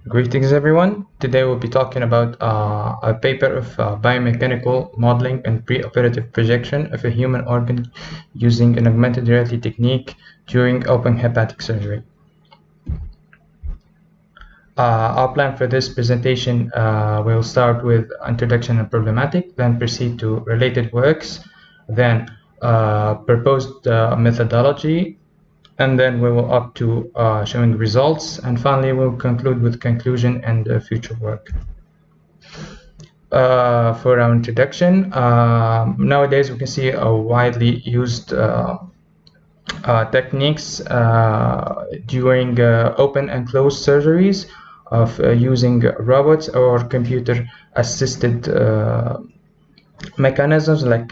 Greetings everyone. Today we'll be talking about a paper of biomechanical modeling and pre-operative projection of a human organ using an augmented reality technique during open hepatic surgery. Our plan for this presentation will start with introduction and problematic, then proceed to related works, then proposed methodology, and then we will up to showing results, and finally we'll conclude with conclusion and future work. For our introduction, nowadays we can see a widely used techniques during open and closed surgeries of using robots or computer assisted mechanisms like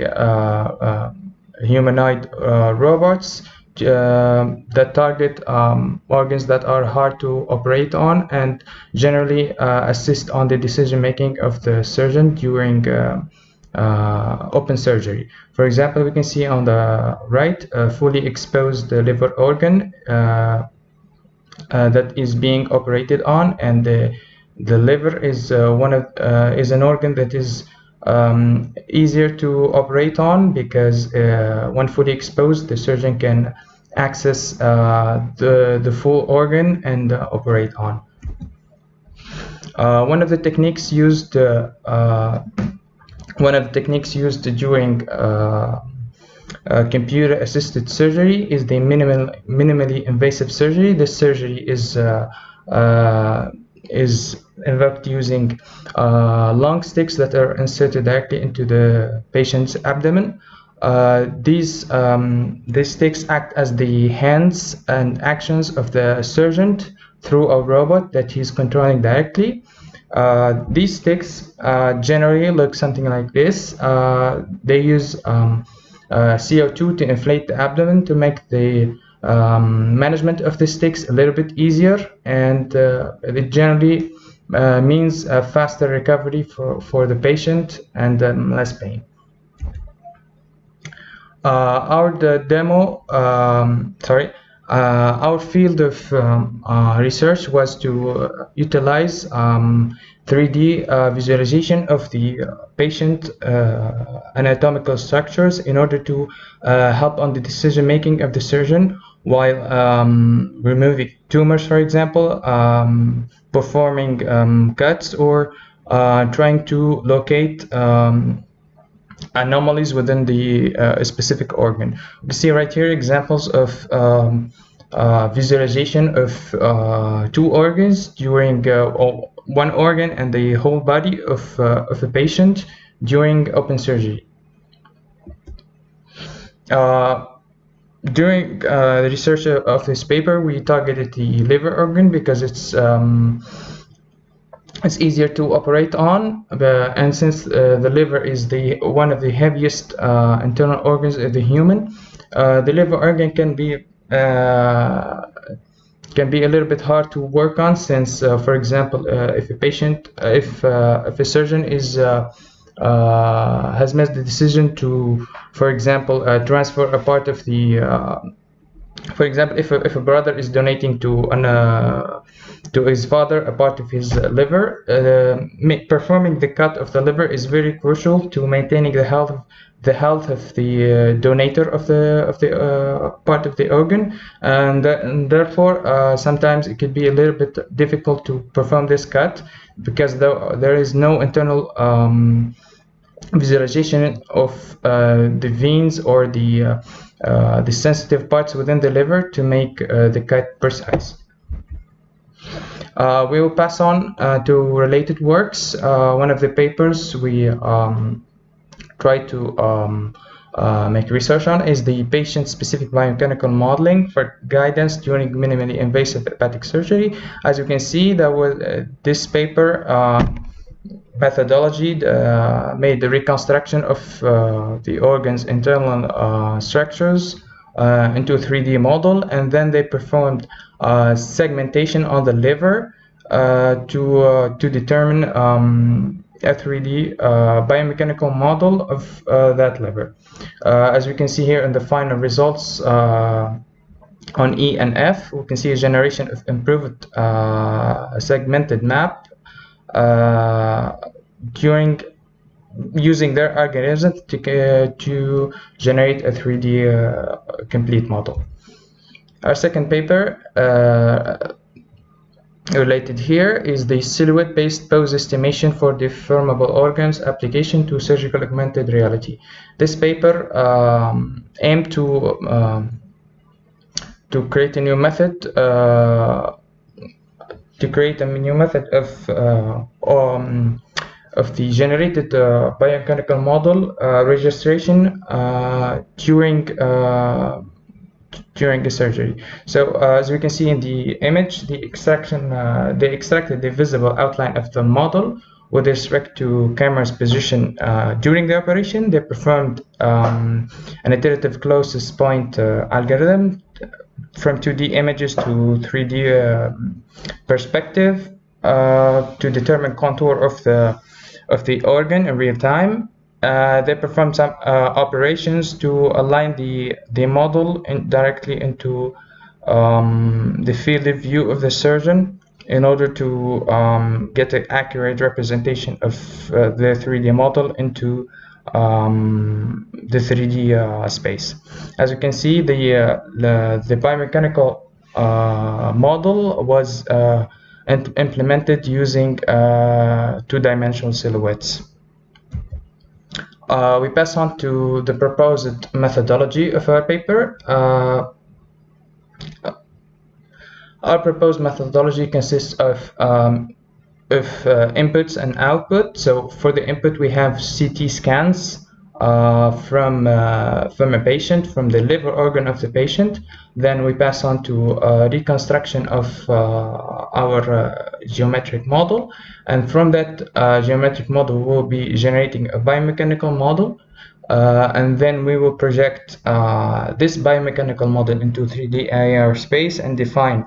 humanoid robots that target organs that are hard to operate on and generally assist on the decision making of the surgeon during open surgery. For example, we can see on the right a fully exposed liver organ that is being operated on, and the liver is is an organ that is easier to operate on because when fully exposed, the surgeon can access the full organ and operate on. One of the techniques used during computer-assisted surgery is the minimally invasive surgery. This surgery is invoked using long sticks that are inserted directly into the patient's abdomen. These sticks act as the hands and actions of the surgeon through a robot that he's controlling directly. These sticks generally look something like this. They use CO2 to inflate the abdomen to make the management of the sticks a little bit easier, and it generally means a faster recovery for the patient and less pain. Our field of research was to utilize 3D visualization of the patient anatomical structures in order to help on the decision making of the surgeon while removing tumors, for example, performing cuts, or trying to locate anomalies within the specific organ. You see right here examples of visualization of two organs during one organ and the whole body of a patient during open surgery. During the research of this paper, we targeted the liver organ because it's easier to operate on, and since the liver is one of the heaviest internal organs of the human, the liver organ can be a little bit hard to work on, since for example, if a surgeon has made the decision to, for example, transfer a part of the for example, if a brother is donating to his father a part of his liver, performing the cut of the liver is very crucial to maintaining the health of the donator of the part of the organ, and therefore sometimes it could be a little bit difficult to perform this cut because there is no internal visualization of the veins or the sensitive parts within the liver to make the cut precise. We will pass on to related works. One of the papers we try to make research on is the patient-specific biomechanical modeling for guidance during minimally invasive hepatic surgery. As you can see, there was this paper methodology made the reconstruction of the organ's internal structures into a 3D model, and then they performed segmentation on the liver to determine a 3D biomechanical model of that liver. As we can see here in the final results, On E and F, we can see a generation of improved segmented map during using their algorithm to generate a 3D complete model. Our second paper related here is the silhouette-based pose estimation for deformable organs application to surgical augmented reality. This paper aimed to create a new method of the generated biomechanical model registration during the surgery. So as we can see in the image, they extracted the visible outline of the model with respect to camera's position during the operation. They performed an iterative closest point algorithm from 2D images to 3D perspective to determine contour of the organ in real time. They perform some operations to align the model directly into the field of view of the surgeon in order to get an accurate representation of the 3D model into the 3D space. As you can see, the biomechanical model was implemented using two-dimensional silhouettes. We pass on to the proposed methodology of our paper. Our proposed methodology consists of inputs and output. So for the input, we have CT scans from a patient, from the liver organ of the patient. Then we pass on to reconstruction of our geometric model, and from that geometric model we'll be generating a biomechanical model, and then we will project this biomechanical model into 3D AR space and define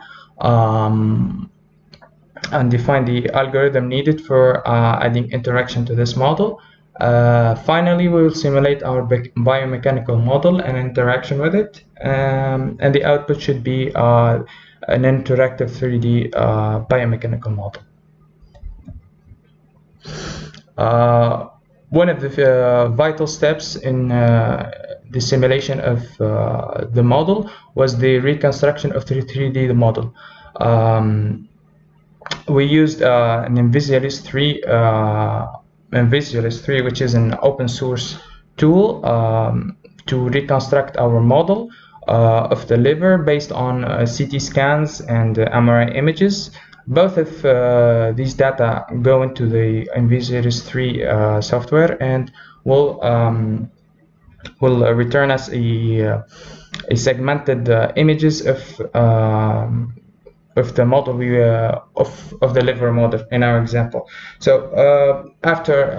the algorithm needed for adding interaction to this model. Finally, we will simulate our biomechanical model and interaction with it, and the output should be an interactive 3D biomechanical model. One of the vital steps in the simulation of the model was the reconstruction of the 3D model. We used an Invisialis 3, which is an open source tool to reconstruct our model of the liver based on CT scans and MRI images. Both of these data go into the Invisialis 3 software and will return us a segmented images of the model of the liver model in our example. So after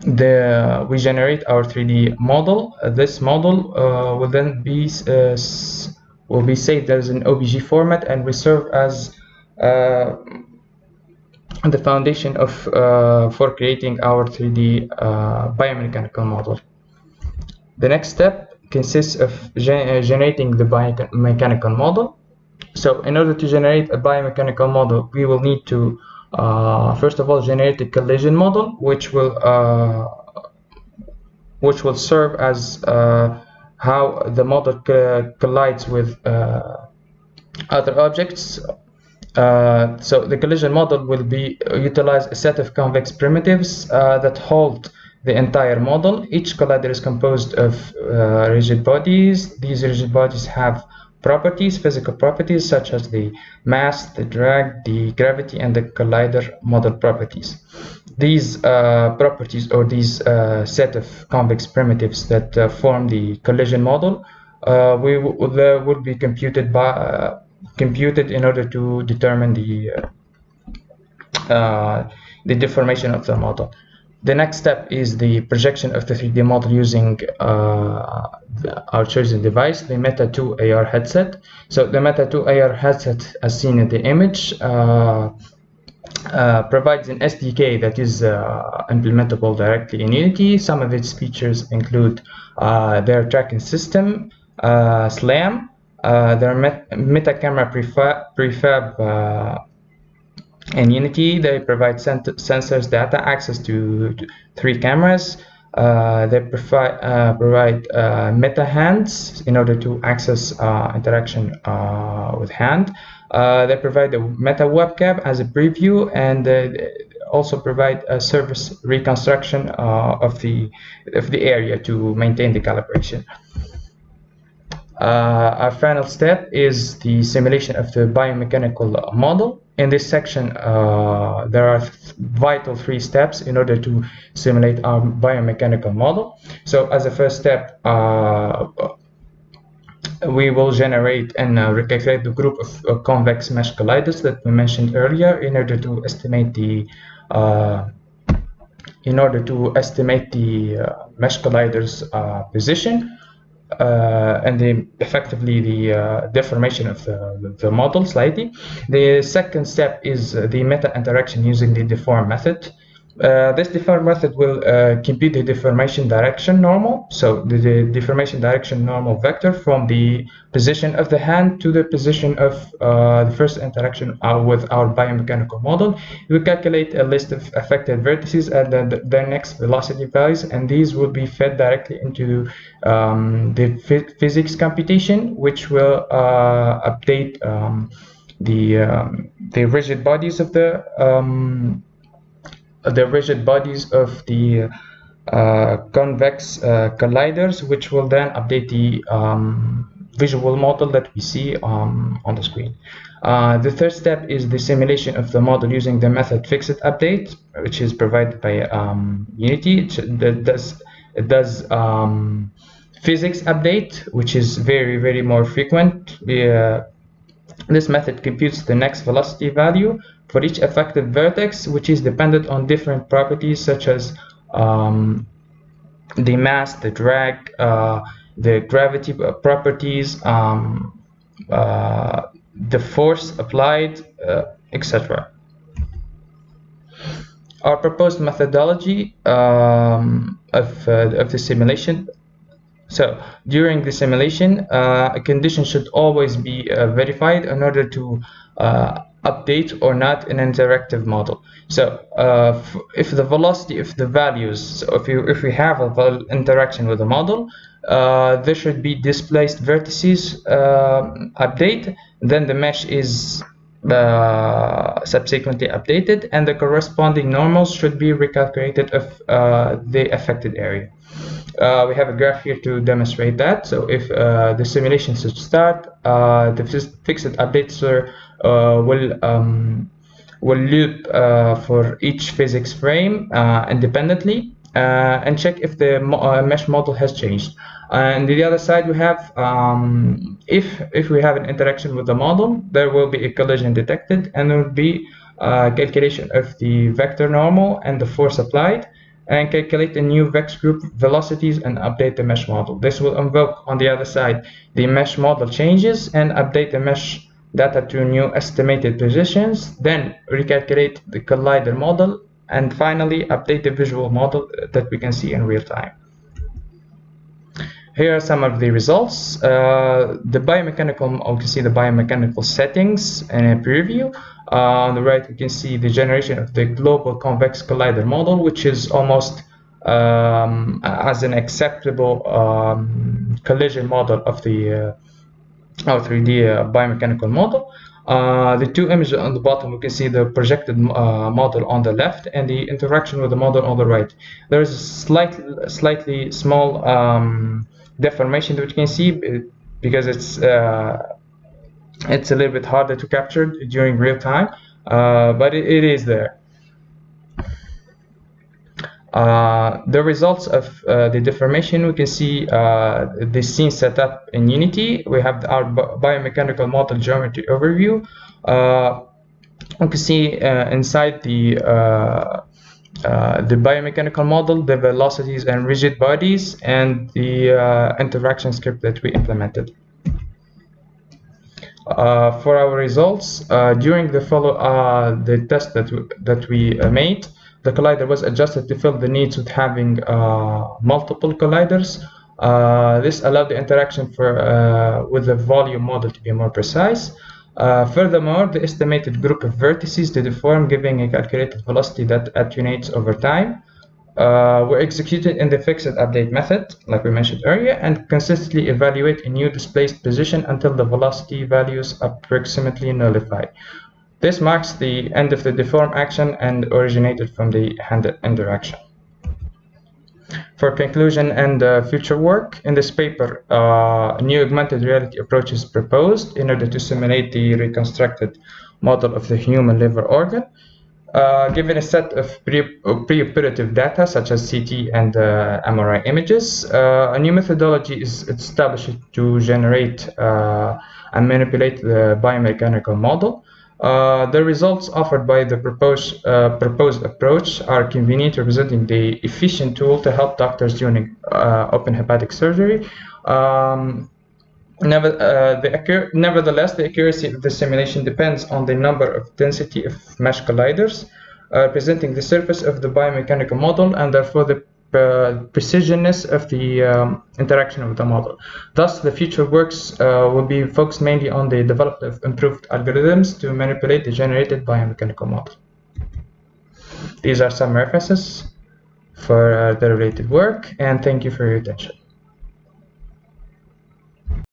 we generate our 3D model, this model will then be saved as an OBJ format and will serve as the foundation for creating our 3D biomechanical model. The next step consists of generating the biomechanical model. So in order to generate a biomechanical model, we will need to first of all generate a collision model, which will serve as how the model collides with other objects. So the collision model will utilize a set of convex primitives that hold the entire model. Each collider is composed of rigid bodies. These rigid bodies have physical properties such as the mass, the drag, the gravity, and the collider model properties. These properties, or these set of convex primitives that form the collision model, will be computed in order to determine the deformation of the model. The next step is the projection of the 3D model using our chosen device, the Meta 2 AR headset. So the Meta 2 AR headset, as seen in the image, provides an SDK that is implementable directly in Unity. Some of its features include their tracking system, SLAM, There are meta camera prefab in Unity. They provide sensors data access to 3 cameras. They provide meta hands in order to access interaction with hand. They provide a meta webcam as a preview, and also provide a surface reconstruction of the area to maintain the calibration. Our final step is the simulation of the biomechanical model. In this section, there are vital 3 steps in order to simulate our biomechanical model. So as a first step, we will generate and recalculate the group of convex mesh colliders that we mentioned earlier in order to estimate the mesh colliders position. And effectively the deformation of the model slightly. The second step is the meta interaction using the deform method. This deform method will compute the deformation direction normal, so the deformation direction normal vector from the position of the hand to the position of the first interaction with our biomechanical model. We calculate a list of affected vertices and their next velocity values, and these will be fed directly into the physics computation, which will update the rigid bodies of the convex colliders, which will then update the visual model that we see on the screen. The third step is the simulation of the model using the method fixed update, which is provided by Unity. It does physics update, which is very more frequent. This method computes the next velocity value for each affected vertex, which is dependent on different properties such as the mass, the drag, the gravity properties, the force applied, etc. Our proposed methodology of the simulation. So during the simulation, a condition should always be verified in order to update or not an interactive model. So if the velocity, if the values, so if we have an interaction with a model, there should be displaced vertices update, then the mesh is subsequently updated, and the corresponding normals should be recalculated of the affected area. We have a graph here to demonstrate that. So if the simulation should start, the fixed updater will loop for each physics frame independently and check if the mesh model has changed. And the other side, we have if we have an interaction with the model, there will be a collision detected, and there will be calculation of the vector normal and the force applied, and calculate the new vex group velocities and update the mesh model. This will invoke on the other side the mesh model changes and update the mesh data to new estimated positions, then recalculate the collider model, and finally update the visual model that we can see in real time. Here are some of the results. The biomechanical, you can see the biomechanical settings in a preview. On the right, we can see the generation of the global convex collider model, which is almost as an acceptable collision model of the 3D biomechanical model. The 2 images on the bottom, we can see the projected model on the left and the interaction with the model on the right. There is a slightly small deformation that you can see because it's a little bit harder to capture during real time, but it is there. The results of the deformation, we can see the scene set up in Unity. We have our biomechanical model geometry overview. We can see inside the biomechanical model, the velocities and rigid bodies, and the interaction script that we implemented. For our results, during the test that we made, the collider was adjusted to fill the needs with having multiple colliders. This allowed the interaction with the volume model to be more precise. Furthermore, the estimated group of vertices to deform, giving a calculated velocity that attenuates over time, were executed in the fixed update method, like we mentioned earlier, and consistently evaluate a new displaced position until the velocity values approximately nullify. This marks the end of the deform action and originated from the hand interaction. For conclusion and future work, in this paper, a new augmented reality approach is proposed in order to simulate the reconstructed model of the human liver organ. Given a set of pre-operative data such as CT and MRI images, a new methodology is established to generate and manipulate the biomechanical model. The results offered by the proposed approach are convenient, representing the efficient tool to help doctors during open hepatic surgery. Nevertheless, the accuracy of the simulation depends on the number of density of mesh colliders representing the surface of the biomechanical model, and therefore the precisionness of the interaction of the model. Thus, the future works will be focused mainly on the development of improved algorithms to manipulate the generated biomechanical model. These are some references for the related work, and thank you for your attention.